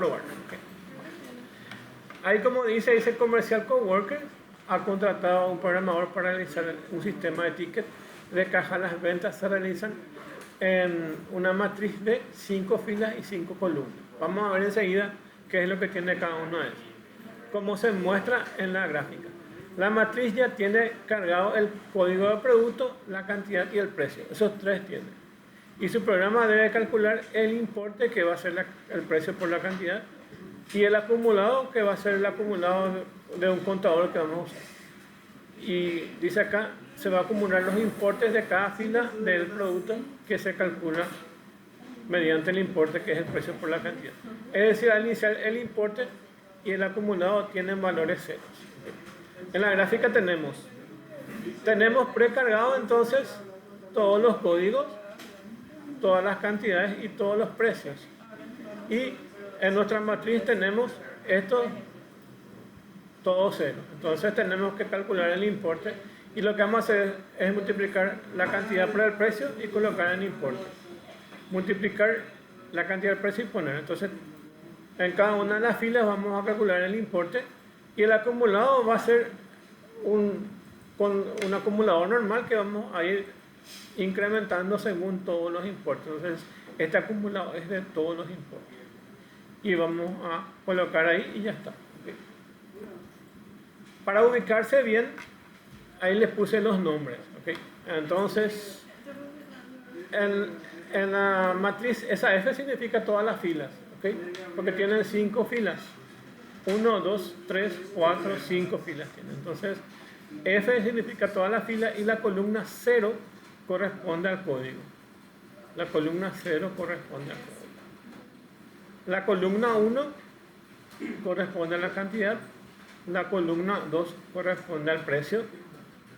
probar. Okay. Ahí, como dice Comercial Coworker ha contratado a un programador para realizar un sistema de tickets de caja. Las ventas se realizan en una matriz de 5 filas y 5 columnas. Vamos a ver enseguida qué es lo que tiene cada uno de ellos. Como se muestra en la gráfica. La matriz ya tiene cargado el código de producto, la cantidad y el precio. Esos tres tienen. Y su programa debe calcular el importe, que va a ser el precio por la cantidad, y el acumulado, que va a ser el acumulado de un contador que vamos a usar. Y dice acá, se va a acumular los importes de cada fila del producto, que se calcula mediante el importe, que es el precio por la cantidad. Es decir, al iniciar el importe y el acumulado tienen valores ceros. En la gráfica tenemos precargado entonces todos los códigos, todas las cantidades y todos los precios. Y en nuestra matriz tenemos esto todo cero. Entonces tenemos que calcular el importe y lo que vamos a hacer es multiplicar la cantidad por el precio y colocar en importe. Multiplicar la cantidad del precio y poner. Entonces en cada una de las filas vamos a calcular el importe y el acumulado va a ser con un acumulador normal que vamos a ir incrementando según todos los importes. Entonces este acumulado es de todos los importes. Y vamos a colocar ahí y ya está. Okay. Para ubicarse bien, ahí les puse los nombres. Okay. Entonces, en la matriz, esa F significa todas las filas. Okay. Porque tienen 5 filas. 1, 2, 3, 4, 5 filas tienen. Entonces, F significa toda la fila y la columna 0 corresponde al código. La columna 0 corresponde al código. La columna 1 corresponde a la cantidad, la columna 2 corresponde al precio,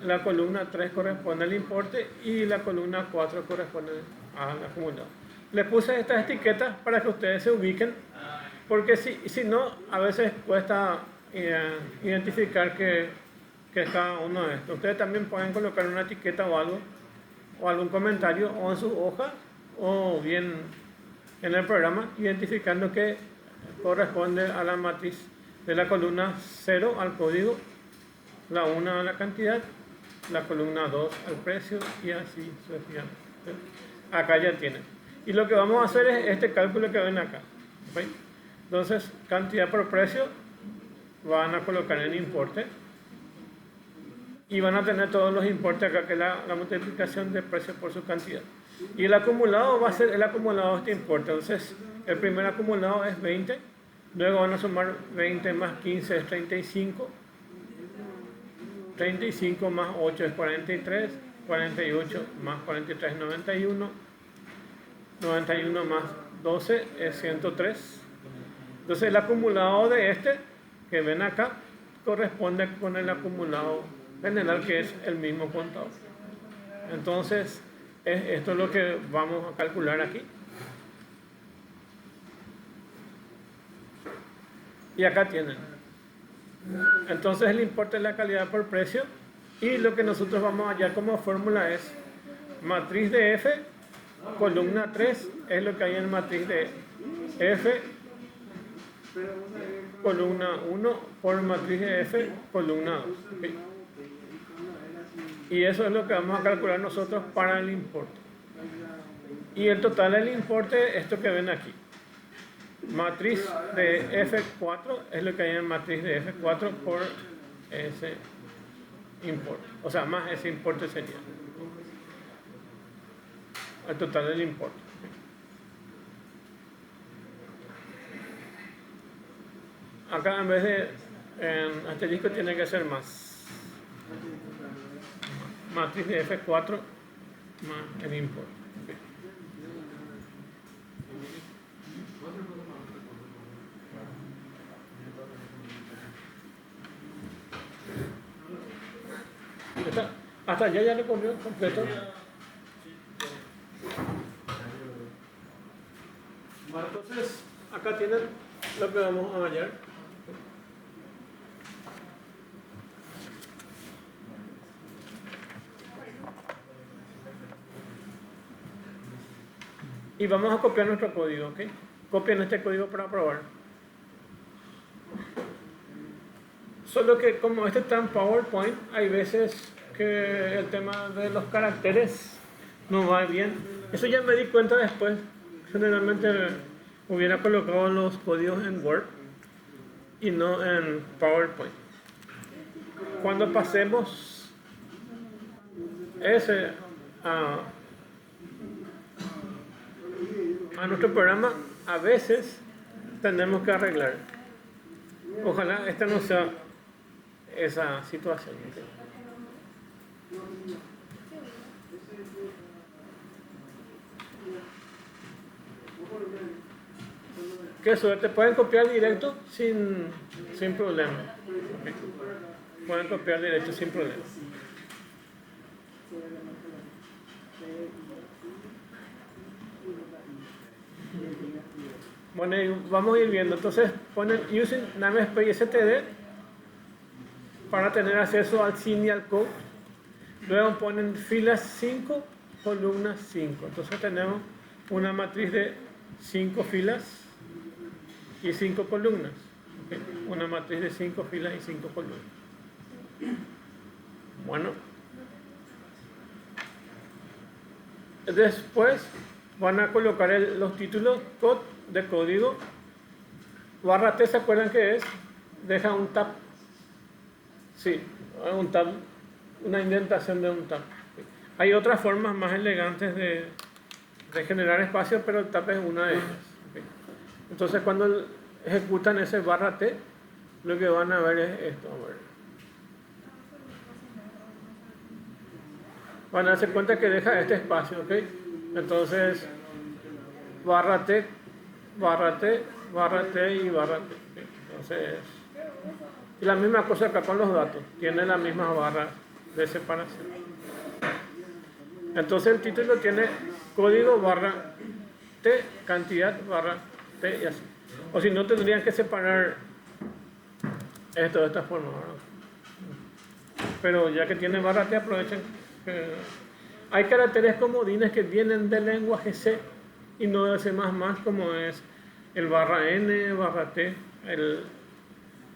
la columna 3 corresponde al importe y la columna 4 corresponde al acumulado. Les puse estas etiquetas para que ustedes se ubiquen, porque si no, a veces cuesta identificar que es cada uno de estos. Ustedes también pueden colocar una etiqueta o algo, o algún comentario, o en sus hojas, o bien en el programa, identificando que corresponde a la matriz de la columna 0 al código, la 1 a la cantidad, la columna 2 al precio y así sucesivamente. Acá ya tienen. Y lo que vamos a hacer es este cálculo que ven acá. ¿Okay? Entonces, cantidad por precio, van a colocar en importe y van a tener todos los importes acá, que es la multiplicación de precio por su cantidad. Y el acumulado va a ser el acumulado de este importe. Entonces, el primer acumulado es 20. Luego van a sumar 20 más 15 es 35. 35 más 8 es 43. 48 más 43 es 91. 91 más 12 es 103. Entonces, el acumulado de este, que ven acá, corresponde con el acumulado general, que es el mismo contador. Entonces, esto es lo que vamos a calcular aquí. Y acá tienen. Entonces el importe es la calidad por precio. Y lo que nosotros vamos a hallar como fórmula es matriz de F, columna 3, es lo que hay en matriz de F, columna 1 por matriz de F, columna 2. ¿Okay? Y eso es lo que vamos a calcular nosotros para el importe. Y el total del importe, esto que ven aquí. Matriz de F4 es lo que hay en matriz de F4 por ese importe. O sea, más ese importe sería el total del importe. Acá en vez de asterisco tiene que ser más. Matriz de F4 más el importe. Okay. Hasta allá ya le comió completo. Bueno, entonces acá tienen lo que vamos a hallar. Y vamos a copiar nuestro código, ¿ok? Copien este código para probar. Solo que como este está en PowerPoint, hay veces que el tema de los caracteres no va bien. Eso ya me di cuenta después. Generalmente hubiera colocado los códigos en Word y no en PowerPoint. Cuando pasemos ese a nuestro programa, a veces tenemos que arreglar. Ojalá esta no sea esa situación. Qué suerte, pueden copiar directo sin problema. Okay. Pueden copiar directo sin problema. Bueno, vamos a ir viendo. Entonces ponen using namespace std para tener acceso al SIN y al code. Luego ponen filas 5, columnas 5. Entonces tenemos una matriz de 5 filas y 5 columnas. ¿Okay? Una matriz de 5 filas y 5 columnas. Bueno. Después van a colocar los títulos de código. Barra T, ¿se acuerdan qué es? Deja un tab. Sí, un tab, una indentación de un tab. Hay otras formas más elegantes de generar espacio, pero el tab es una de ellas. Entonces cuando ejecutan ese barra T, lo que van a ver es esto. Van a darse cuenta que deja este espacio, ¿ok? Entonces, barra T, barra T, barra T y barra T. ¿Okay? Entonces, y la misma cosa acá con los datos, tiene la misma barra de separación. Entonces el título tiene código barra T, cantidad barra T y así. O si no, tendrían que separar esto de esta forma, ¿verdad? Pero ya que tiene barra T, aprovechen. Hay caracteres comodines que vienen del lenguaje C y no de C++, como es el barra N, barra T.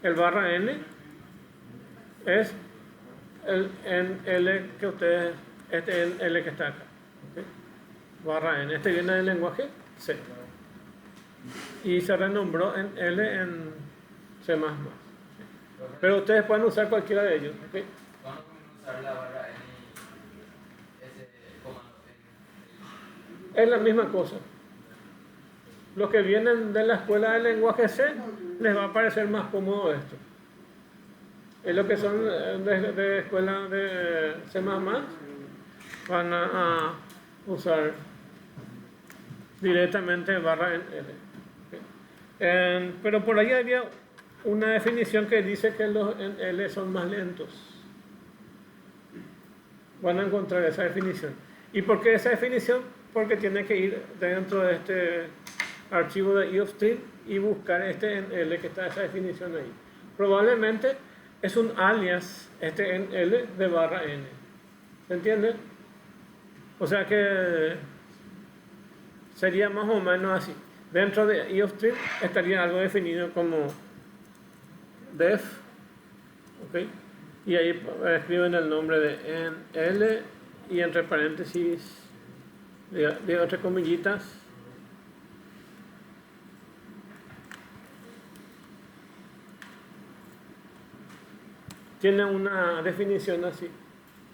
El barra N es el L que ustedes, este es el L que está acá. ¿Okay? Barra N, este viene del lenguaje C. Y se renombró en L en C++. Pero ustedes pueden usar cualquiera de ellos. ¿Okay? ¿Cuándo podemos usar la barra N y ese comando N? Es la misma cosa. Los que vienen de la escuela del lenguaje C, les va a parecer más cómodo esto. Es lo que son de escuela de C++, van a usar directamente barra N. Pero por ahí había una definición que dice que los L son más lentos. Van a encontrar esa definición. ¿Y por qué esa definición? Porque tiene que ir dentro de este archivo de iostream y buscar este en L que está esa definición ahí. Probablemente es un alias este en L de barra N. ¿Se entiende? O sea que sería más o menos así. Dentro de iostream estaría algo definido como def, ¿ok? Y ahí escriben el nombre de L y entre paréntesis de otras comillitas tiene una definición así: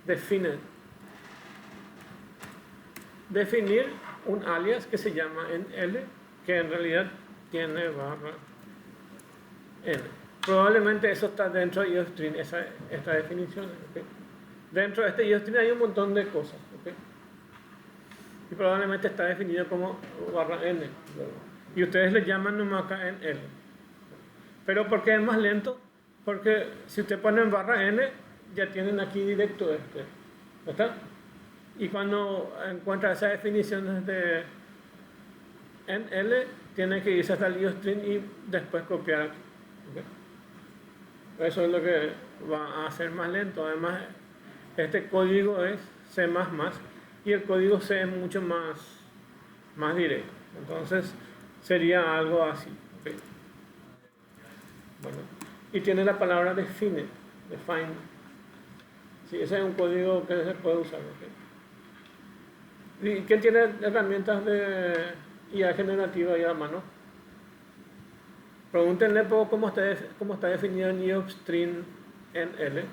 definir un alias que se llama L, que en realidad tiene barra N. Probablemente eso está dentro de iostream, esta definición. ¿Okay? Dentro de este iostream hay un montón de cosas. ¿Okay? Y probablemente está definido como barra N. Y ustedes le llaman nomás acá en L. Pero ¿por qué es más lento? Porque si usted ponen barra N, ya tienen aquí directo este. ¿Está? Y cuando encuentra esa definición de NL, tiene que irse hasta el iostream y después copiar aquí. ¿Okay? Eso es lo que va a hacer más lento. Además, este código es C++ y el código C es mucho más directo. Entonces, sería algo así. ¿Okay? Bueno, y tiene la palabra define. Sí, ese es un código que se puede usar. ¿Okay? ¿Y quién tiene herramientas de IA generativa ahí a mano? Pregúntenle cómo está definido en IOPStream en L.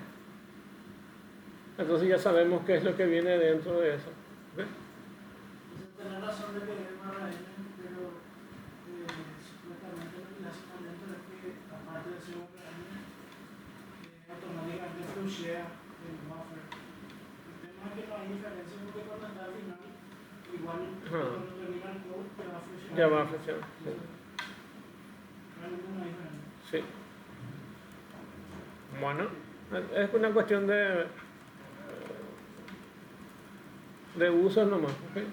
Entonces ya sabemos qué es lo que viene dentro de eso. ¿Okay? Tener razón de que es más raíz, pero supuestamente lo que le hace talento es que, aparte de ser un raíz, automáticamente flushea el buffer. El tema es que no hay diferencia porque cuando está al final, igual cuando termina el code, ya va a flushear. Ya va a flushear. Sí. No hay ninguna diferencia. Sí. Bueno, es una cuestión de uso nomás. ¿Okay?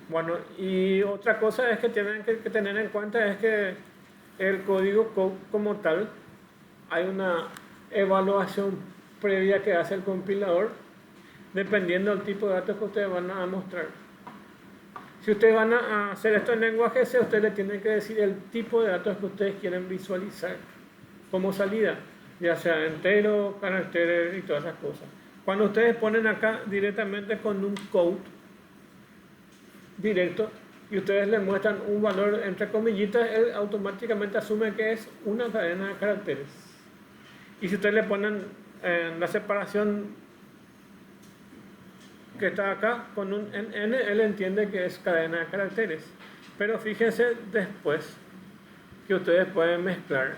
Bueno, y otra cosa es que tienen que tener en cuenta es que el código como tal, hay una evaluación previa que hace el compilador dependiendo del tipo de datos que ustedes van a mostrar. Si ustedes van a hacer esto en lenguaje C, ustedes le tienen que decir el tipo de datos que ustedes quieren visualizar como salida, ya sea entero, caracteres y todas esas cosas. Cuando ustedes ponen acá directamente con un code directo y ustedes le muestran un valor entre comillitas, él automáticamente asume que es una cadena de caracteres. Y si ustedes le ponen la separación que está acá con un n, él entiende que es cadena de caracteres. Pero fíjense después que ustedes pueden mezclar.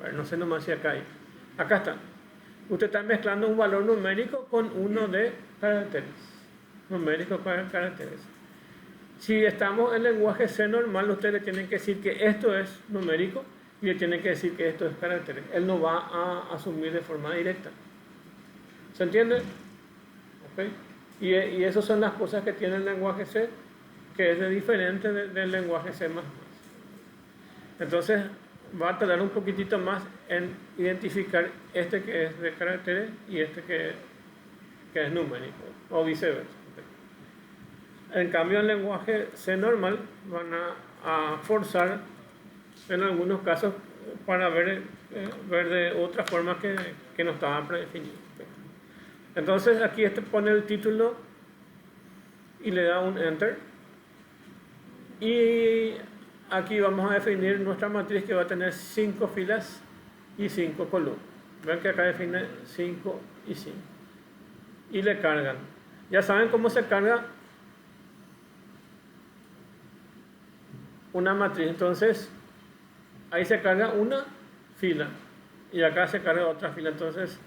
A ver, no sé nomás si acá hay. Acá está. Usted está mezclando un valor numérico con uno de caracteres. Numérico con caracteres. Si estamos en lenguaje C normal, ustedes le tienen que decir que esto es numérico y le tienen que decir que esto es caracteres. Él no va a asumir de forma directa. ¿Se entiende? ¿Okay? Y esas son las cosas que tiene el lenguaje C, que es de diferente del lenguaje C++. Entonces, va a tardar un poquitito más en identificar este que es de caracteres y este que es numérico, o viceversa. En cambio, en lenguaje C normal van a forzar en algunos casos para ver de otra forma que no estaban predefinidos. Entonces aquí pone el título y le da un enter. Y aquí vamos a definir nuestra matriz que va a tener 5 filas y 5 columnas. Ven que acá define 5 y 5. Y le cargan. Ya saben cómo se carga una matriz. Entonces, ahí se carga una fila y acá se carga otra fila. Entonces,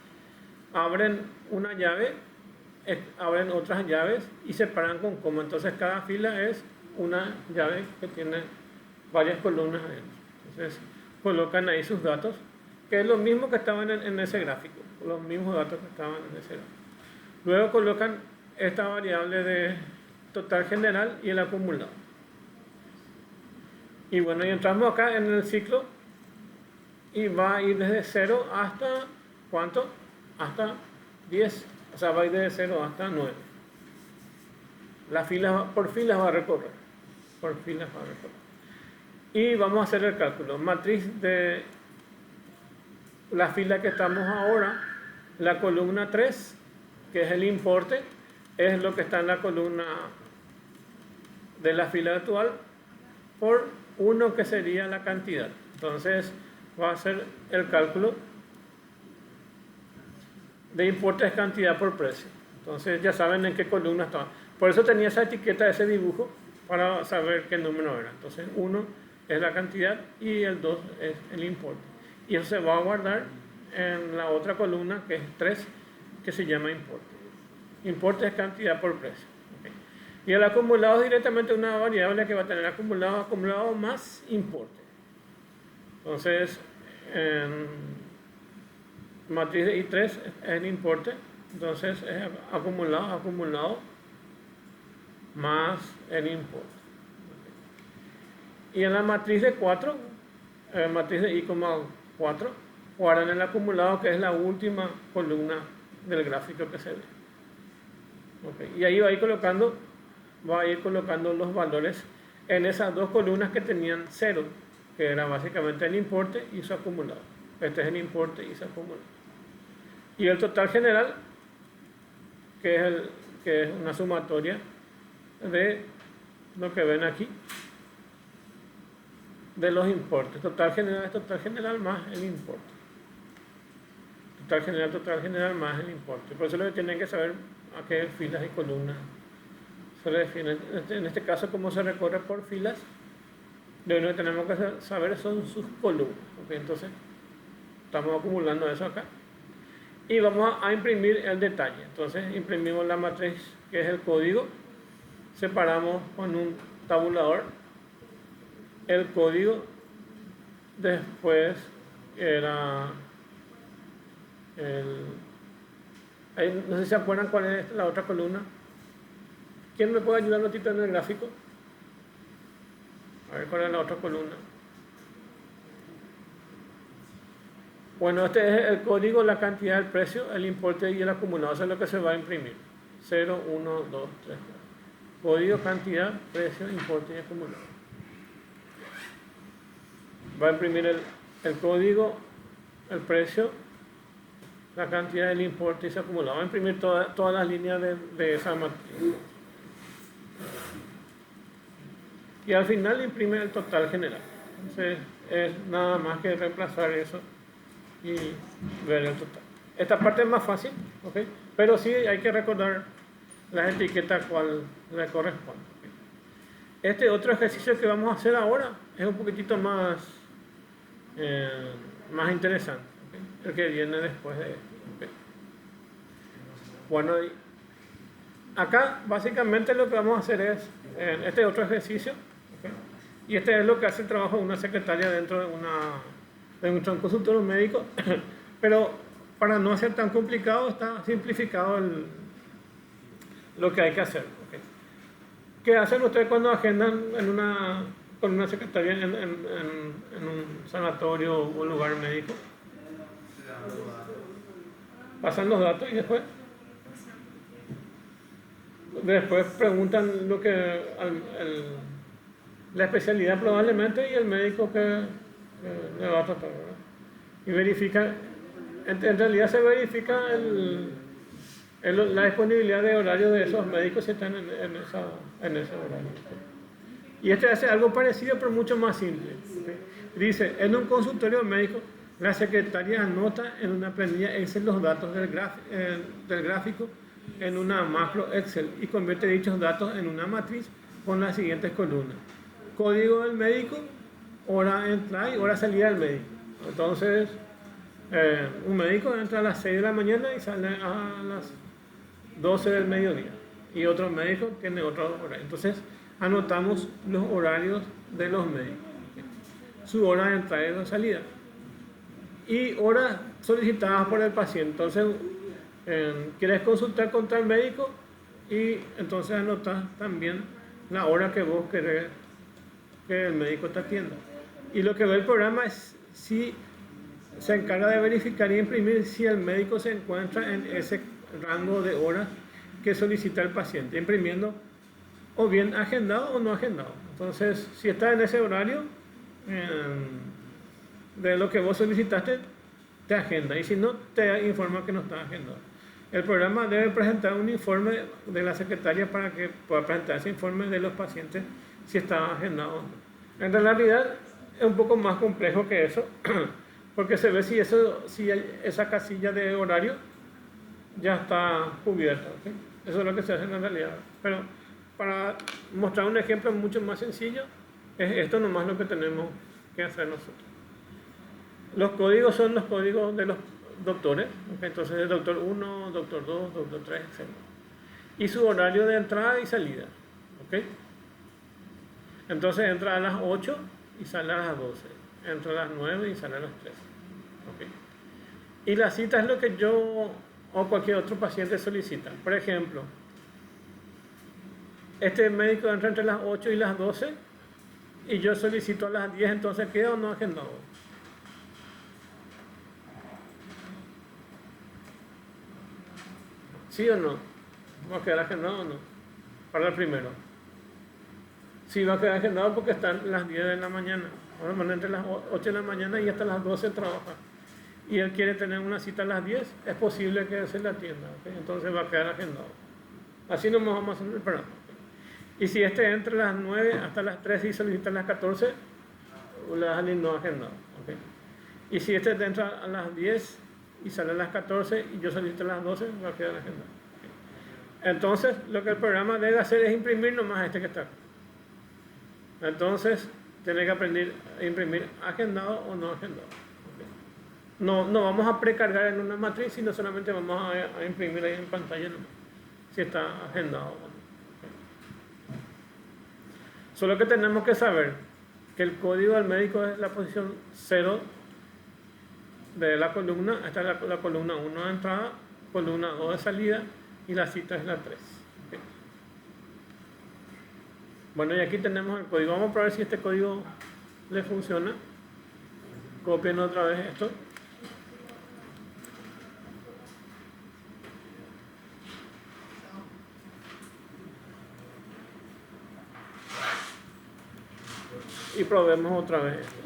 abren una llave, abren otras llaves y separan con coma. Entonces, cada fila es una llave que tiene varias columnas adentro. Entonces, colocan ahí sus datos, que es lo mismo que estaban en ese gráfico, los mismos datos que estaban en ese gráfico. Luego colocan esta variable de total general y el acumulado. Y bueno, y entramos acá en el ciclo y va a ir desde 0 hasta, ¿cuánto? Hasta 10, o sea, va a ir desde 0 hasta 9. Por filas va a recorrer. Por filas va a recorrer. Y vamos a hacer el cálculo. Matriz de la fila que estamos ahora, la columna 3, que es el importe, es lo que está en la columna de la fila actual, por 1 que sería la cantidad. Entonces va a ser el cálculo de importe es cantidad por precio. Entonces ya saben en qué columna estaba. Por eso tenía esa etiqueta, ese dibujo, para saber qué número era. Entonces 1 es la cantidad y el 2 es el importe. Y eso se va a guardar en la otra columna, que es 3, que se llama importe. Importe es cantidad por precio. ¿Okay? Y el acumulado es directamente una variable que va a tener acumulado más importe. Entonces, en matriz de I3 es el importe, entonces es acumulado más el importe. Y en la matriz de 4, matriz de I,4, guardan el acumulado, que es la última columna del gráfico que se ve. Okay. Y ahí va a ir colocando los valores en esas dos columnas que tenían 0. que era básicamente el importe y su acumulado. Este es el importe y su acumulado. Y el total general, que es una sumatoria de lo que ven aquí, de los importes. Total general es total general más el importe. Total general más el importe. Por eso lo que tienen que saber a qué filas y columnas se define. En este caso, como se recorre por filas, lo único que tenemos que saber son sus columnas. ¿Okay? Entonces, estamos acumulando eso acá. Y vamos a imprimir el detalle. Entonces, imprimimos la matriz, que es el código. Separamos con un tabulador el código. Después era no sé si se acuerdan cuál es la otra columna. ¿Quién me puede ayudar un ratito en el gráfico? A ver cuál es la otra columna. Bueno, este es el código, la cantidad, el precio, el importe y el acumulado. Eso es lo que se va a imprimir. 0, 1, 2, 3, 4. Código, cantidad, precio, importe y acumulado. Va a imprimir el código, el precio, la cantidad, el importe y su acumulado. Va a imprimir todas las líneas de esa matriz. Y al final imprime el total general. Entonces es nada más que reemplazar eso y ver el total. Esta parte es más fácil, ¿okay? Pero sí hay que recordar las etiquetas cuál le corresponde. ¿Okay? Este otro ejercicio que vamos a hacer ahora es un poquitito más interesante, ¿okay? El que viene después de esto. ¿Okay? Bueno, acá básicamente lo que vamos a hacer es este otro ejercicio, ¿okay? Y este es lo que hace el trabajo de una secretaria dentro de un consultorio médico, pero para no ser tan complicado está simplificado lo que hay que hacer. ¿Okay? ¿Qué hacen ustedes cuando agendan con una secretaria en un sanatorio o un lugar médico? Pasan los datos y después preguntan lo que la especialidad probablemente y el médico que le va a tratar, ¿verdad? Y verifica, en realidad se verifica la disponibilidad de horario de esos médicos si están en ese horario. Y este hace algo parecido pero mucho más simple. ¿Okay? Dice, en un consultorio médico, la secretaria anota en una planilla Excel los datos del gráfico en una macro Excel y convierte dichos datos en una matriz con las siguientes columnas. Código del médico, hora de entrada y hora de salida del médico. Entonces, un médico entra a las 6 de la mañana y sale a las 12 del mediodía. Y otro médico tiene otro horario. Entonces, anotamos los horarios de los médicos. Su hora de entrada y de salida. Y horas solicitadas por el paciente. Entonces, quieres consultar con tal médico y entonces anotas también la hora que vos querés que el médico te atienda. Y lo que ve el programa es si se encarga de verificar y imprimir si el médico se encuentra en ese rango de horas que solicita el paciente, imprimiendo o bien agendado o no agendado. Entonces, si está en ese horario de lo que vos solicitaste, te agenda, y si no, te informa que no está agendado. El programa debe presentar un informe de la secretaria para que pueda presentar ese informe de los pacientes si está agendado. En realidad es un poco más complejo que eso, porque se ve si esa casilla de horario ya está cubierta. ¿Okay? Eso es lo que se hace en realidad. Pero para mostrar un ejemplo mucho más sencillo, es esto nomás lo que tenemos que hacer nosotros. Los códigos son los códigos de los doctores, ¿okay? Entonces el doctor 1, doctor 2, doctor 3, etc. Y su horario de entrada y salida. ¿Okay? Entonces entra a las 8 y sale a las 12. Entra a las 9 y sale a las 13. ¿Okay? Y la cita es lo que yo o cualquier otro paciente solicita. Por ejemplo, este médico entra entre las 8 y las 12 y yo solicito a las 10, entonces ¿queda o no agendado? ¿Sí o no? ¿Va a quedar agendado o no? Para el primero. Sí, va a quedar agendado porque están las 10 de la mañana. Ahora van entre las 8 de la mañana y hasta las 12 trabaja. Y él quiere tener una cita a las 10, es posible que se la atienda. ¿Okay? Entonces va a quedar agendado. Así nomás vamos a hacer el programa. ¿Okay? Y si este entre las 9 hasta las 13 y solicita a las 14, le das al no agendado. ¿Okay? Y si este entra a las 10 y sale a las 14 y yo solicito a las 12, va a quedar agendado. ¿Okay? Entonces, lo que el programa debe hacer es imprimir nomás este que está. Entonces, tiene que aprender a imprimir agendado o no agendado. ¿Okay? No vamos a precargar en una matriz, sino solamente vamos a imprimir ahí en pantalla nomás, si está agendado o no. ¿Okay? Solo que tenemos que saber que el código del médico es la posición 0 de la columna. Esta es la columna 1 de entrada, columna 2 de salida y la cita es la 3. ¿Okay? Bueno, y aquí tenemos el código. Vamos a probar si este código le funciona. Copien otra vez esto. Y probemos otra vez esto.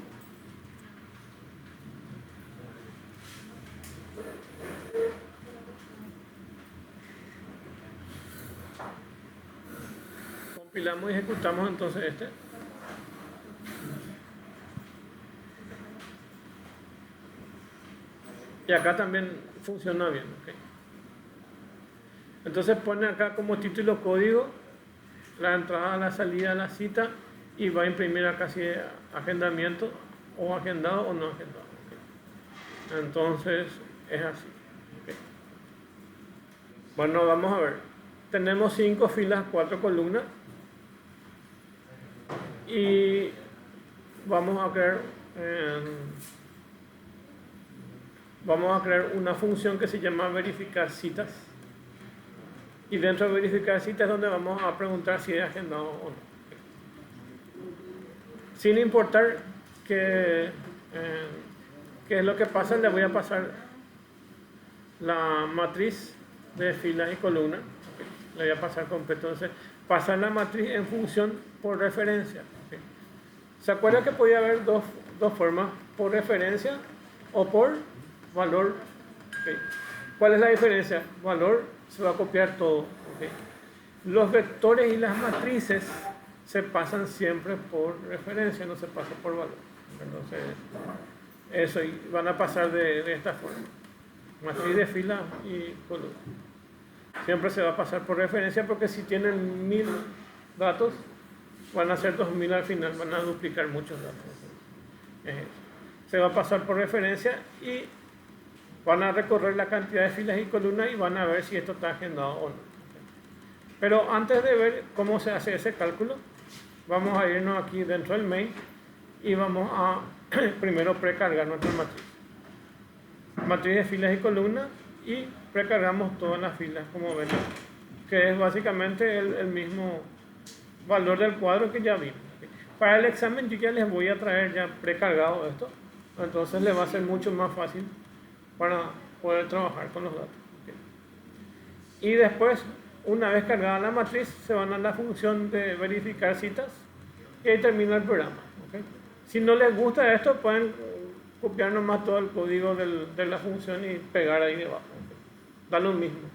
Compilamos y ejecutamos entonces este. Y acá también funciona bien. ¿Okay? Entonces pone acá como título código la entrada, la salida, la cita y va a imprimir acá si agendamiento o agendado o no agendado. ¿Okay? Entonces es así. ¿Okay? Bueno, vamos a ver. Tenemos 5 filas, 4 columnas y vamos a crear una función que se llama verificar citas. Y dentro de verificar citas es donde vamos a preguntar si es agendado o no. Sin importar qué es lo que pasa, le voy a pasar la matriz de filas y columnas. Le voy a pasar completo. Entonces, pasar la matriz en función por referencia. ¿Okay? ¿Se acuerda que podía haber dos formas? Por referencia o por valor. ¿Okay? ¿Cuál es la diferencia? Valor se va a copiar todo. ¿Okay? Los vectores y las matrices se pasan siempre por referencia, no se pasa por valor. Entonces, eso, y van a pasar de esta forma. Matriz de fila y columna. Siempre se va a pasar por referencia porque si tienen 1000 datos, van a ser 2000 al final, van a duplicar muchos datos. Se va a pasar por referencia y van a recorrer la cantidad de filas y columnas y van a ver si esto está agendado o no. Pero antes de ver cómo se hace ese cálculo, vamos a irnos aquí dentro del main y vamos a primero precargar nuestra matriz. Matriz de filas y columnas y precargamos todas las filas, como ven, que es básicamente el mismo valor del cuadro que ya vimos. Para el examen yo ya les voy a traer ya precargado esto, entonces les va a ser mucho más fácil para poder trabajar con los datos. Y después, una vez cargada la matriz, se van a la función de verificar citas y ahí termina el programa. ¿Okay? Si no les gusta esto, pueden copiar nomás todo el código de la función y pegar ahí debajo. ¿Okay? Da lo mismo.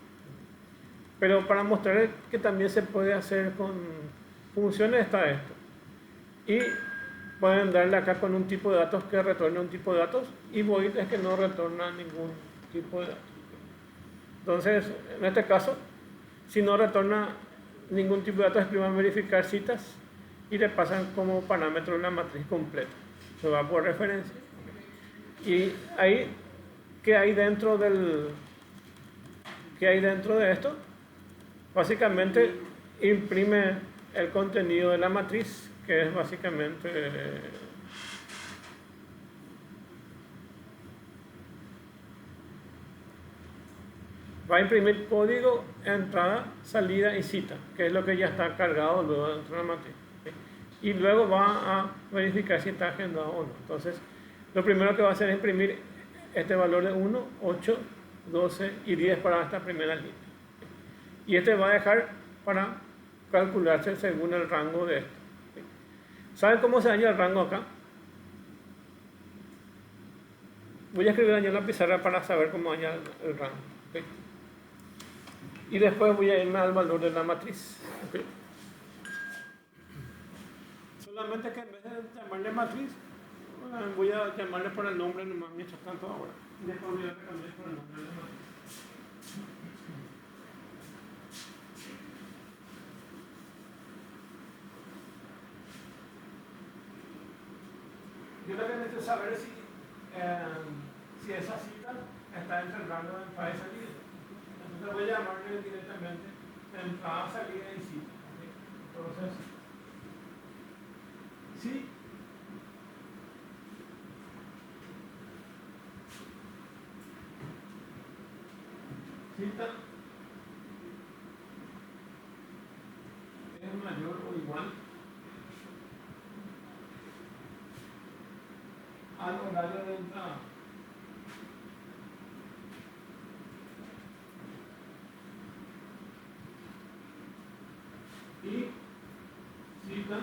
Pero para mostrarles que también se puede hacer con funciones está esto. Y pueden darle acá con un tipo de datos que retorne un tipo de datos y void es que no retorna ningún tipo de datos. Entonces, en este caso, si no retorna ningún tipo de datos, escriban verificar citas y le pasan como parámetro la matriz completa. Se va por referencia. Y ahí, ¿qué hay dentro de esto? Básicamente imprime el contenido de la matriz, que es básicamente va a imprimir código, entrada, salida y cita, que es lo que ya está cargado luego dentro de la matriz. ¿Sí? Y luego va a verificar si está agendado o no. Entonces, lo primero que va a hacer es imprimir este valor de 1, 8, 12 y 10 para esta primera línea. ¿Sí? Y este va a dejar para calcularse según el rango de esto. ¿Sí? ¿Saben cómo se daña el rango acá? Voy a escribir dañar la pizarra para saber cómo daña el rango. ¿Okay? Y después voy a irme al valor de la matriz. ¿Okay? Solamente que en vez de llamarle matriz, voy a llamarle por el nombre nomás mientras tanto ahora. Y después voy a cambiar por el nombre de la matriz. Yo lo que necesito saber es si esa cita está entre el rango de entrada y salida. Entonces voy a llamarle directamente entrada, salida y cita. ¿Okay? Entonces, sí. Cita es mayor o igual al horario de entrada. Y cita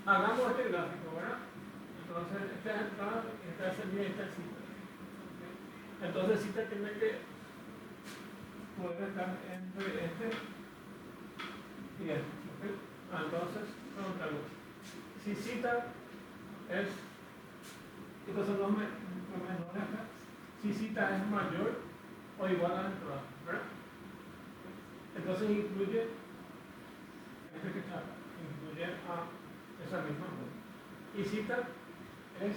hagamos este gráfico, ¿verdad? Entonces, esta es entrada, esta es salida y esta es cita. ¿Okay? Entonces, cita tiene que poder estar entre este y este. ¿Okay? Entonces, preguntamos. Si cita es, estos son los menores acá, si cita es mayor o igual a la entrada, ¿verdad? Entonces, incluye este que está acá, incluye a esa misma moda. Y cita es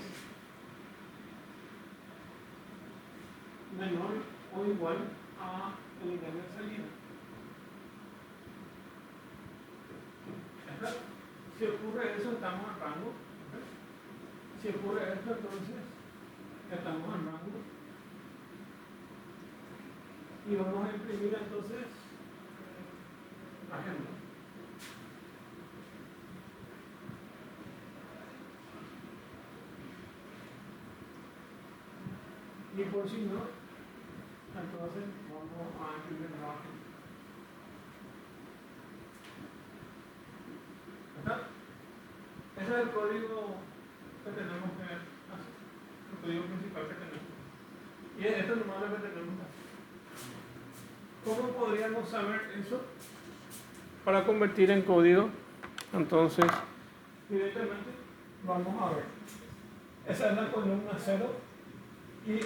menor o igual a el nivel de salida. Si ocurre eso, estamos en rango. ¿Okay? Si ocurre esto, entonces estamos en rango. Y vamos a imprimir entonces agenda. Y por si no, entonces vamos a imprimir la agenda. ¿Está? Ese es el código que tenemos que hacer, el código principal que tenemos. Y esto es lo malo que tenemos que hacer. ¿Cómo podríamos saber eso para convertir en código? Entonces, directamente vamos a ver. Esa es la columna 0 y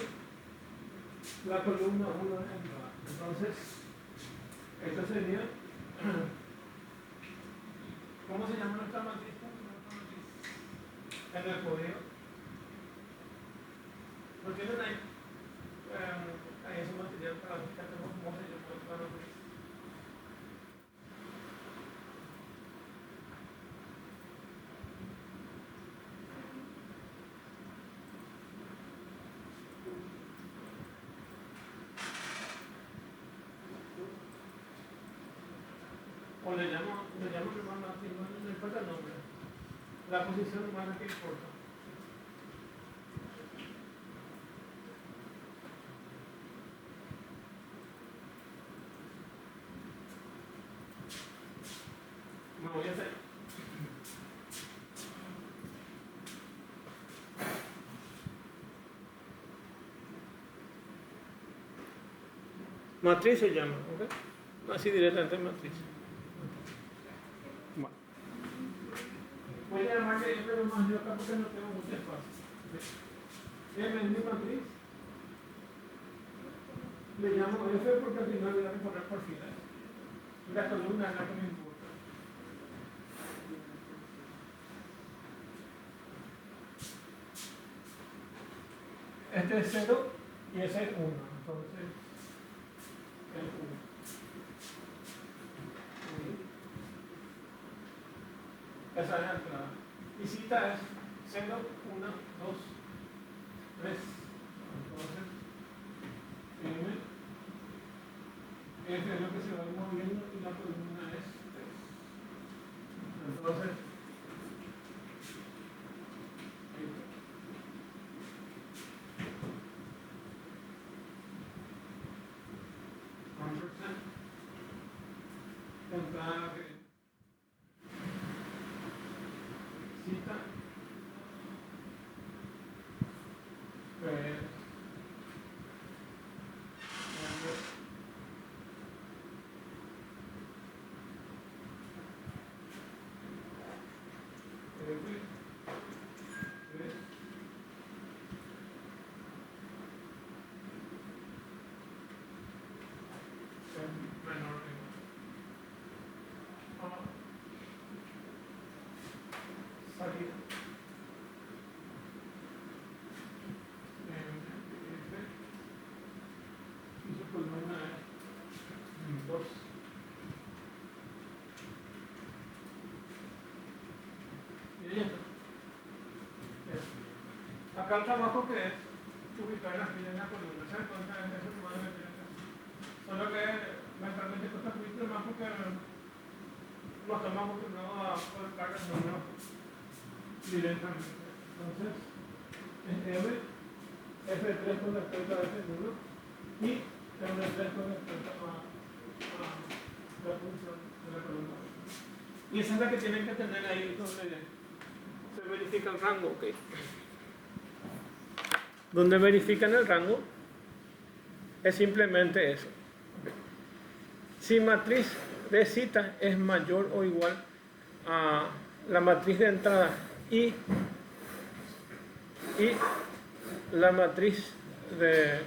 la columna 1 es entrada. Entonces, esta sería, ¿cómo se llama nuestra matriz? En el código. ¿No tienen ahí? Ahí es un material para buscar cómo se llama nuestra matriz. O le llamo hermano así, no importa el nombre. La posición humana que importa. Me voy a hacer. Matriz se llama, ¿ok? Así directamente matriz. Bueno. Voy a llamarle F más yo acá porque no tengo mucho espacio. M es mi matriz. Le llamo F porque al final voy a recorrer por filas. La columna es la que me importa. Este es 0 y ese es 1. Entonces, el 1. Esa es la entrada. Y cita es 0, 1, 2, 3. Entonces, M, en cada cita. Salida. Y su columna es 2. Y ya está. Acá el trabajo que es ubicar la fila en la columna, ¿se dan cuenta? Eso se puede meter acá. Solo que mentalmente cuesta un poquito más porque nos tomamos primero a colocar el número directamente. Entonces, es M, F3 con respecto a F1 y M3 con respecto a la función de la columna. Y esa es la que tienen que tener ahí donde se verifica el rango, ¿ok? Donde verifican el rango es simplemente eso. Si matriz de cita es mayor o igual a la matriz de entrada y la matriz de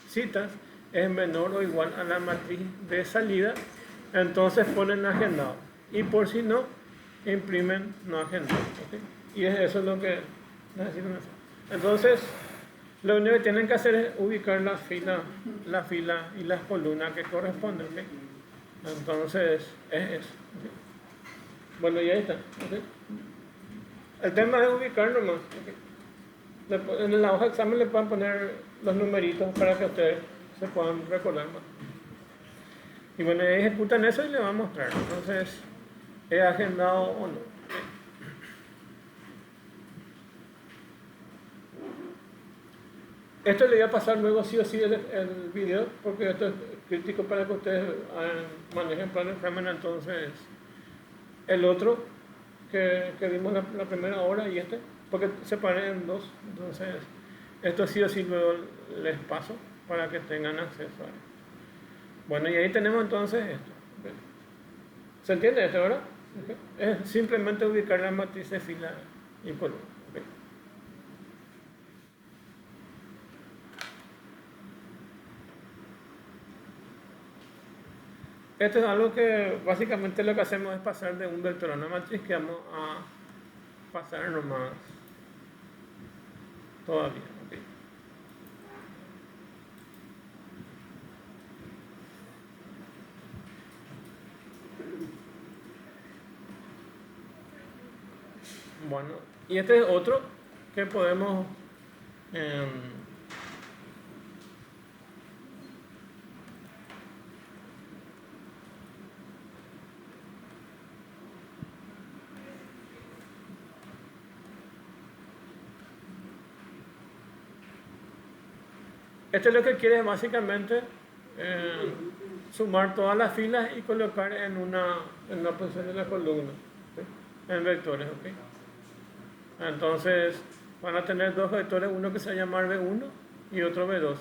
citas es menor o igual a la matriz de salida, entonces ponen agendado. Y por si no, imprimen no agendado. ¿Okay? Y eso es lo que necesitan hacer. Entonces, lo único que tienen que hacer es ubicar la fila y las columnas que corresponden. ¿Okay? Entonces, es eso. ¿Okay? Bueno, y ahí está. ¿Okay? El tema es ubicar nomás. ¿Okay? En la hoja de examen le pueden poner los numeritos para que ustedes se puedan recordar más. Y bueno, ejecutan eso y le van a mostrar. Entonces, ¿he agendado o no? ¿Okay? Esto le voy a pasar luego sí o sí el video, porque esto es crítico para que ustedes manejen plan de examen. Entonces, el otro que vimos la primera hora y este, porque se paran en dos. Entonces, esto sí o sí luego les paso para que tengan acceso a él. Bueno, y ahí tenemos entonces esto. ¿Okay? ¿Se entiende esto, verdad? ¿Okay? Es simplemente ubicar la matriz de fila y columna. ¿Okay? Esto es algo que básicamente lo que hacemos es pasar de un vector a una matriz que vamos a pasar nomás todavía. ¿Okay? Bueno, y este es otro que podemos esto es lo que quiere básicamente sumar todas las filas y colocar en una posición de la columna, ¿okay? En vectores. ¿Okay? Entonces van a tener dos vectores, uno que se va a llamar B1 y otro B2,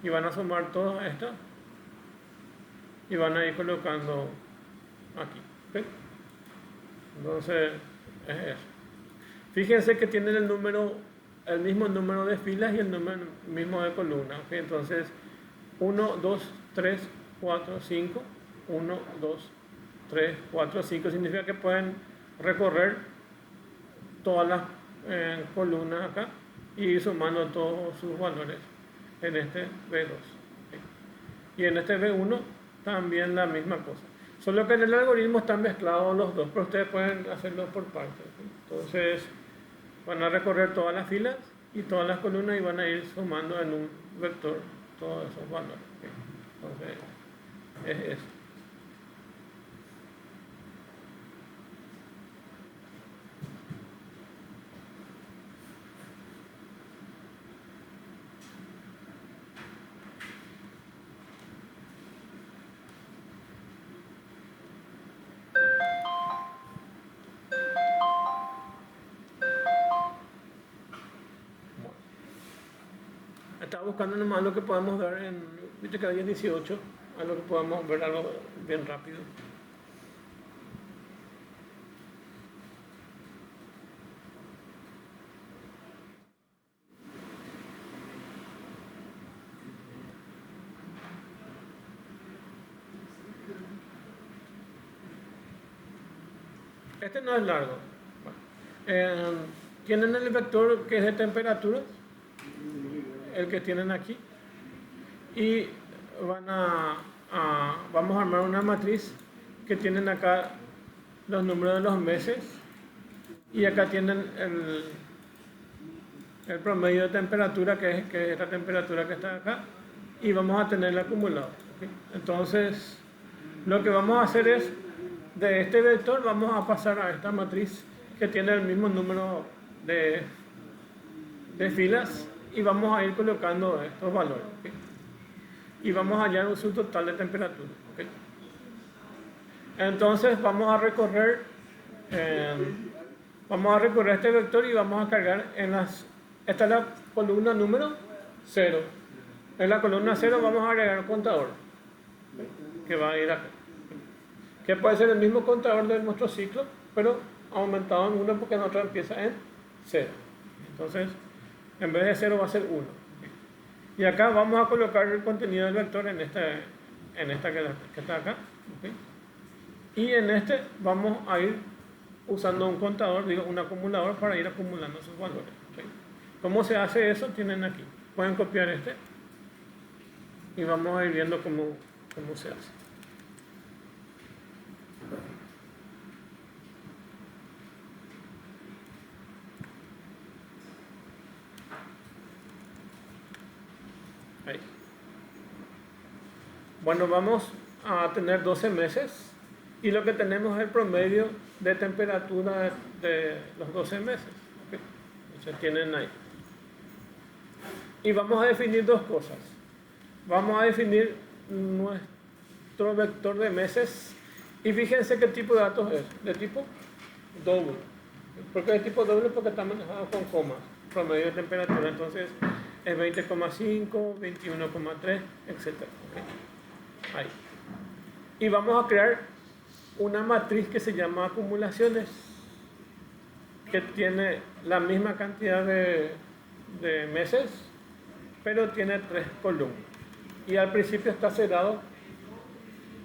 y van a sumar todas estas y van a ir colocando aquí. ¿Okay? Entonces es eso. Fíjense que tienen el mismo número de filas y el número mismo de columnas. ¿Okay? Entonces 1, 2, 3, 4, 5, 1, 2, 3, 4, 5 significa que pueden recorrer todas las columnas acá y ir sumando todos sus valores en este B2. ¿Okay? Y en este B1 también la misma cosa. Solo que en el algoritmo están mezclados los dos, pero ustedes pueden hacerlo por partes. ¿Okay? Entonces van a recorrer todas las filas y todas las columnas y van a ir sumando en un vector todos esos valores. ¿Okay? Entonces es eso. Estaba buscando nomás lo que podemos ver en, viste que hay 18, a lo que podamos ver algo bien rápido. Este no es largo. Tienen el vector que es de temperatura, el que tienen aquí, y vamos a armar una matriz que tienen acá los números de los meses y acá tienen el promedio de temperatura que es esta temperatura que está acá, y vamos a tener el acumulado. ¿Okay? Entonces lo que vamos a hacer es, de este vector vamos a pasar a esta matriz que tiene el mismo número de filas, y vamos a ir colocando estos valores. ¿Okay? Y vamos a hallar su total de temperatura. ¿Okay? Entonces vamos a recorrer este vector y vamos a cargar en esta es la columna número 0. En la columna 0 vamos a agregar un contador, ¿okay? Que va a ir acá, que puede ser el mismo contador de nuestro ciclo, pero aumentado en 1 porque nuestro empieza en 0. Entonces, en vez de 0 va a ser 1. Y acá vamos a colocar el contenido del vector en esta que está acá. ¿Okay? Y en este vamos a ir usando un contador, un acumulador, para ir acumulando sus valores. ¿Okay? ¿Cómo se hace eso? Tienen aquí. Pueden copiar este y vamos a ir viendo cómo se hace. Ahí. Bueno, vamos a tener 12 meses y lo que tenemos es el promedio de temperatura de los 12 meses. ¿Okay? Se tienen ahí. Y vamos a definir dos cosas. Vamos a definir nuestro vector de meses, y fíjense qué tipo de datos es, de tipo doble. ¿Por qué de tipo doble? Porque está manejado con comas, promedio de temperatura, entonces es 20,5, 21,3, etc. ¿Okay? Ahí. Y vamos a crear una matriz que se llama acumulaciones, que tiene la misma cantidad de meses, pero tiene 3 columnas. Y al principio está cerrado,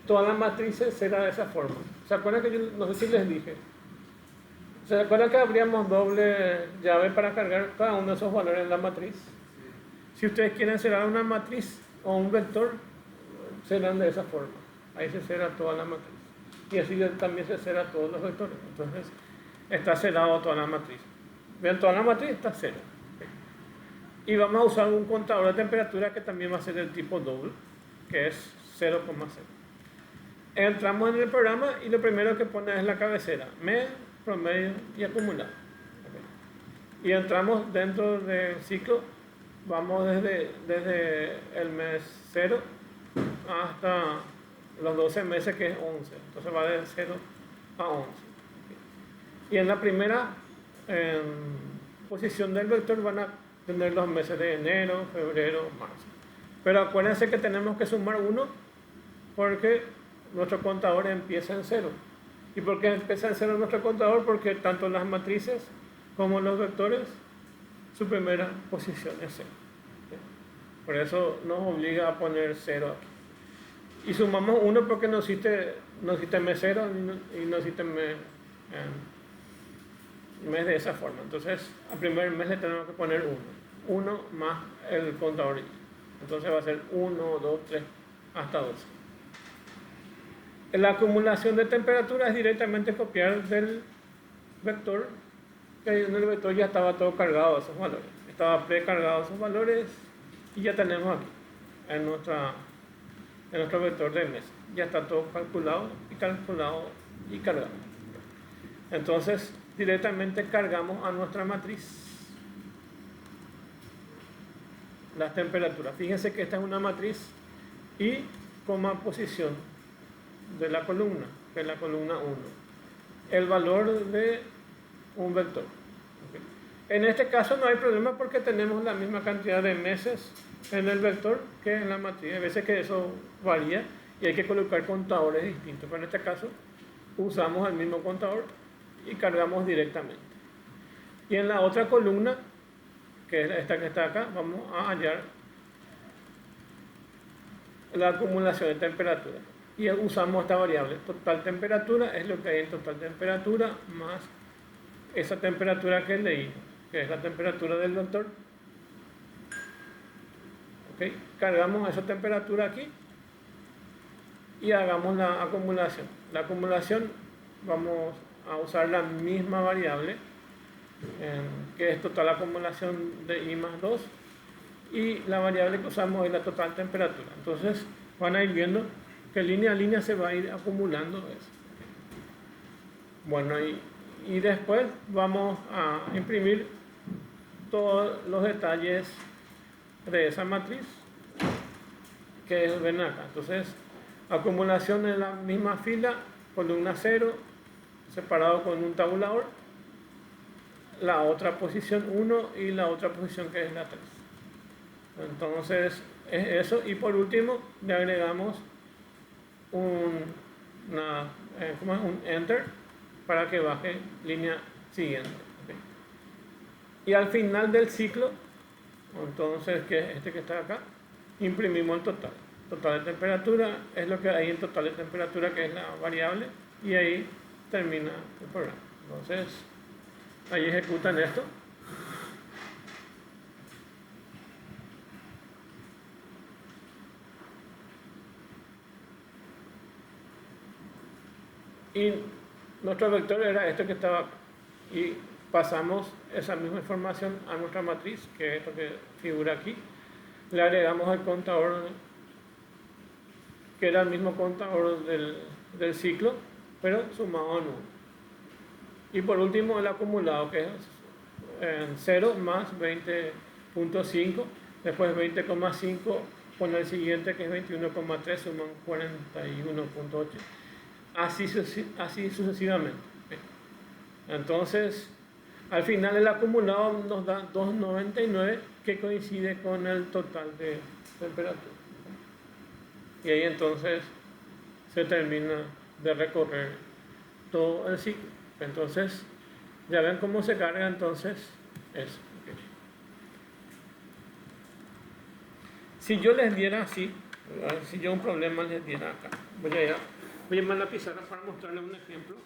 toda la matriz será de esa forma. ¿Se acuerdan que yo no sé si les dije? ¿Se acuerdan que abríamos doble llave para cargar cada uno de esos valores en la matriz? Si ustedes quieren cerrar una matriz o un vector, serán de esa forma. Ahí se cierra toda la matriz. Y así también se cierra todos los vectores. Entonces, está cerrado toda la matriz. Vean, toda la matriz está cero. Y vamos a usar un contador de temperatura que también va a ser del tipo doble, que es 0,0. Entramos en el programa y lo primero que pone es la cabecera, mes, promedio y acumulado. Okay. Y entramos dentro del ciclo, vamos desde el mes 0 hasta los 12 meses, que es 11. Entonces va de 0 a 11. Okay. Y en la primera posición del vector van a tener los meses de enero, febrero, marzo. Pero acuérdense que tenemos que sumar 1 porque nuestro contador empieza en 0. ¿Y por qué empieza en 0 nuestro contador? Porque tanto las matrices como los vectores, su primera posición es 0. Por eso nos obliga a poner 0 aquí. Y sumamos 1 porque no existe mes 0 y no existe mes de esa forma. Entonces, al primer mes le tenemos que poner 1. 1 más el contador. Entonces va a ser 1, 2, 3, hasta 12. La acumulación de temperatura es directamente copiar del vector, que en el vector ya estaba todo cargado esos valores. Estaba precargado esos valores y ya tenemos aquí, en nuestro vector de mes. Ya está todo calculado y cargado. Entonces, directamente cargamos a nuestra matriz las temperaturas. Fíjense que esta es una matriz y coma posición de la columna, que es la columna 1. El valor de un vector. ¿Okay? En este caso no hay problema porque tenemos la misma cantidad de meses en el vector que en la matriz. Hay veces que eso varía y hay que colocar contadores distintos, pero en este caso usamos el mismo contador y cargamos directamente. Y en la otra columna, que es esta que está acá, vamos a hallar la acumulación de temperatura. Y usamos esta variable, total temperatura, es lo que hay en total temperatura más esa temperatura que leí, que es la temperatura del vector. ¿Okay? Cargamos esa temperatura aquí y hagamos la acumulación. La acumulación vamos a usar la misma variable, que es total acumulación de I más 2, y la variable que usamos es la total temperatura. Entonces van a ir viendo que línea a línea se va a ir acumulando eso. Bueno, y después vamos a imprimir todos los detalles de esa matriz que ven acá. Entonces, acumulación en la misma fila, columna 0, separado con un tabulador, la otra posición 1 y la otra posición que es la 3. Entonces, es eso. Y por último, le agregamos un enter para que baje línea siguiente. ¿Okay? Y al final del ciclo, entonces, que es este que está acá, imprimimos el total. Total de temperatura es lo que hay en total de temperatura, que es la variable, y ahí termina el programa. Entonces, ahí ejecutan esto. Y nuestro vector era este que estaba acá. Y pasamos esa misma información a nuestra matriz, que es lo que figura aquí. Le agregamos el contador, que era el mismo contador del ciclo, pero sumado en 1. Y por último el acumulado, que es 0 más 20.5, después 20,5 con el siguiente, que es 21,3, suman 41,8. Así sucesivamente. Entonces, al final el acumulado nos da 2,99, que coincide con el total de temperatura. Y ahí entonces se termina de recorrer todo el ciclo. Entonces, ya ven cómo se carga entonces eso. Okay. Si yo les diera así, si yo un problema les diera acá, voy a llamar la pizarra para mostrarles un ejemplo.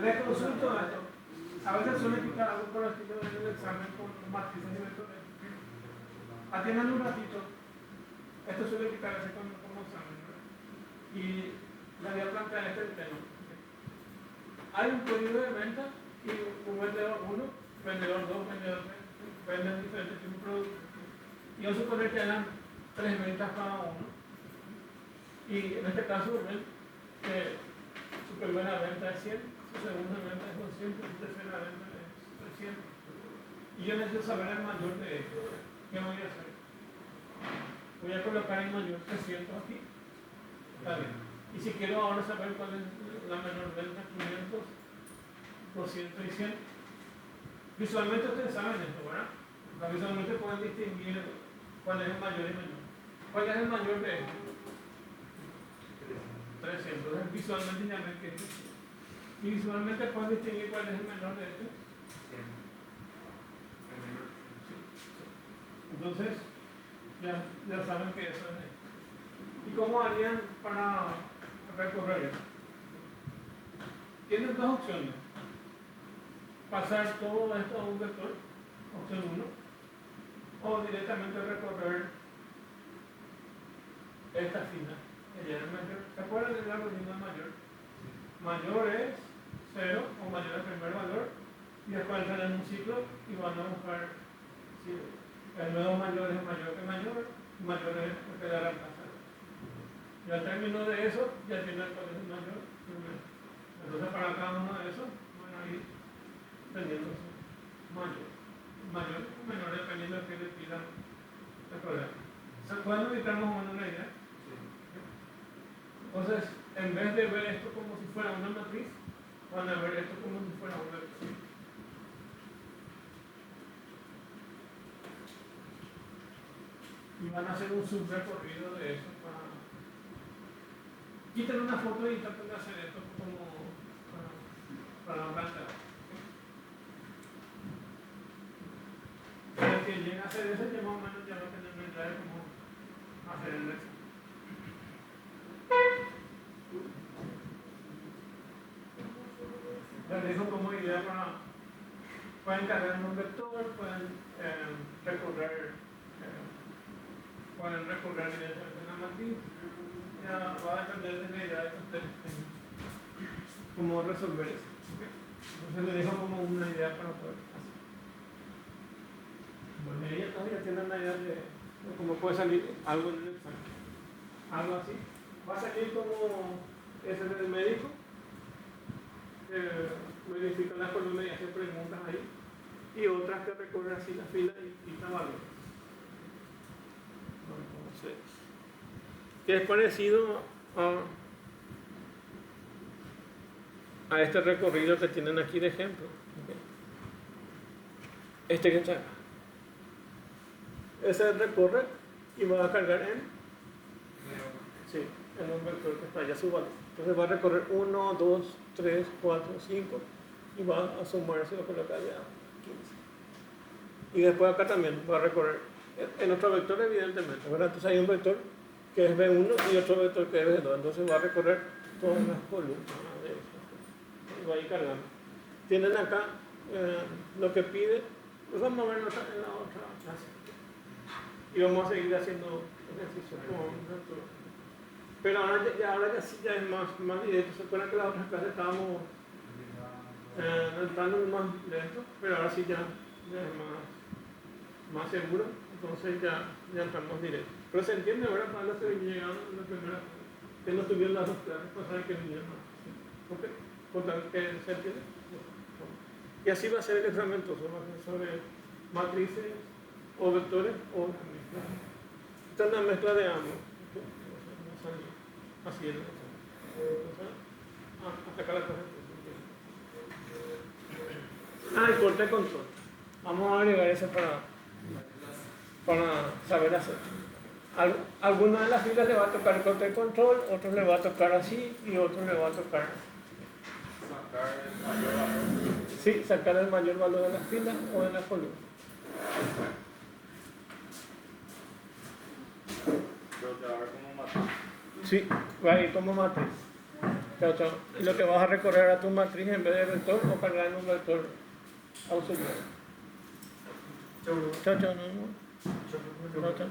Les consulto esto. A veces suele quitar algo por el estilo en el examen con matrices y vectores. Atiendan un ratito. Esto suele quitarse como examen, ¿verdad? Y le voy a plantear este tema. Hay un código de venta y un vendedor 1, vendedor 2, vendedor 3, venden diferentes tipos de productos. Y vamos a suponer que hagan 3 ventas cada uno. Y en este caso, ven que su primera venta es 100, su segunda venta es 200, su tercera venta es 300. Y yo necesito saber el mayor de esto. ¿Qué voy a hacer? Voy a colocar el mayor 300 aquí. Está bien. Y si quiero ahora saber cuál es la menor delta, 500, 200 y 100. Visualmente ustedes saben esto, ¿verdad? O sea, visualmente pueden distinguir cuál es el mayor y menor. ¿Cuál es el mayor de esto? 300. Entonces, visualmente ya ven que es esto. Y visualmente pueden distinguir cuál es el menor de este. Entonces, ya saben que eso es esto. ¿Y cómo harían para recorrer eso? Tienen dos opciones. Pasar todo esto a un vector, opción 1, o directamente recorrer esta fila. ¿Se acuerdan del algoritmo mayor? Mayor es 0 o mayor al primer valor, y después entran en un ciclo y van a buscar si el nuevo mayor es mayor que mayor, y mayor es el que dará alcanzar. Y al término de eso, ya tienen cuál es el mayor y el menor. Entonces, para cada uno de esos, van a ir teniendo mayor o menor, dependiendo de qué le pidan el programa. ¿Se pueden ubicar más o menos una idea? Entonces, en vez de ver esto como si fuera una matriz, van a ver esto como si fuera un vector. Y van a hacer un subrecorrido de eso quiten una foto y traten de hacer esto como para plantear. El que llegue a hacer eso, ya más o menos ya va a tener una idea de cómo hacer el examen. Les dejo como idea para. Pueden cargar en un vector, pueden recorrer directamente en la matriz. Ya va a depender de la idea de que ustedes tengan. Cómo resolver eso. ¿Okay? Entonces les dejo como una idea para poder hacer. Bueno, ella todavía tiene una idea de cómo puede salir algo en el examen. Algo así. Va a salir como ese del médico. Verifican las columnas y hacen preguntas ahí. Y otras que recorren así la fila y valores. Entonces, que es parecido a este recorrido que tienen aquí de ejemplo. ¿Okay? Este que está acá. Ese recorre y va a cargar en un vector que está allá su valor. Entonces va a recorrer 1, 2, 3, 4, 5 y va a sumarse y va a colocar ya 15. Y después acá también va a recorrer en otro vector, evidentemente, ¿verdad? Entonces hay un vector que es B1 y otro vector que es B2. Entonces va a recorrer todas las columnas de eso. Y va a ir cargando. Tienen acá lo que pide. Pues vamos a verlo en la otra clase. Y vamos a seguir haciendo ejercicios como nosotros. Pero ahora ya sí ya es más directo. ¿Se acuerdan que las otras clases estábamos entrando más lento? Pero ahora sí ya es más seguro. Entonces ya entramos directo. Pero se entiende, ¿verdad? Para los que llegaron en la primera, que no tuvieron las dos clases, pues saben que vinieron más. ¿Ok? ¿Por tanto que se entiende? Y así va a ser el examen sobre matrices o vectores o también. Esta es una mezcla de ambos. Así es. Hasta acá la cosa. El corte de control. Vamos a agregar ese para saber hacer. Algunas de las filas le va a tocar el corte de control, otros le va a tocar así y otros le va a tocar. Sacar el mayor valor. Sí, sacar el mayor valor de las filas o de las columnas. Pero te va a ver como matriz. Sí, va a ir como matriz. Chao, chao. Y lo que vas a recorrer a tu matriz en vez de vector o cargar en un vector auxiliar. Chao, chao. Chao, chao.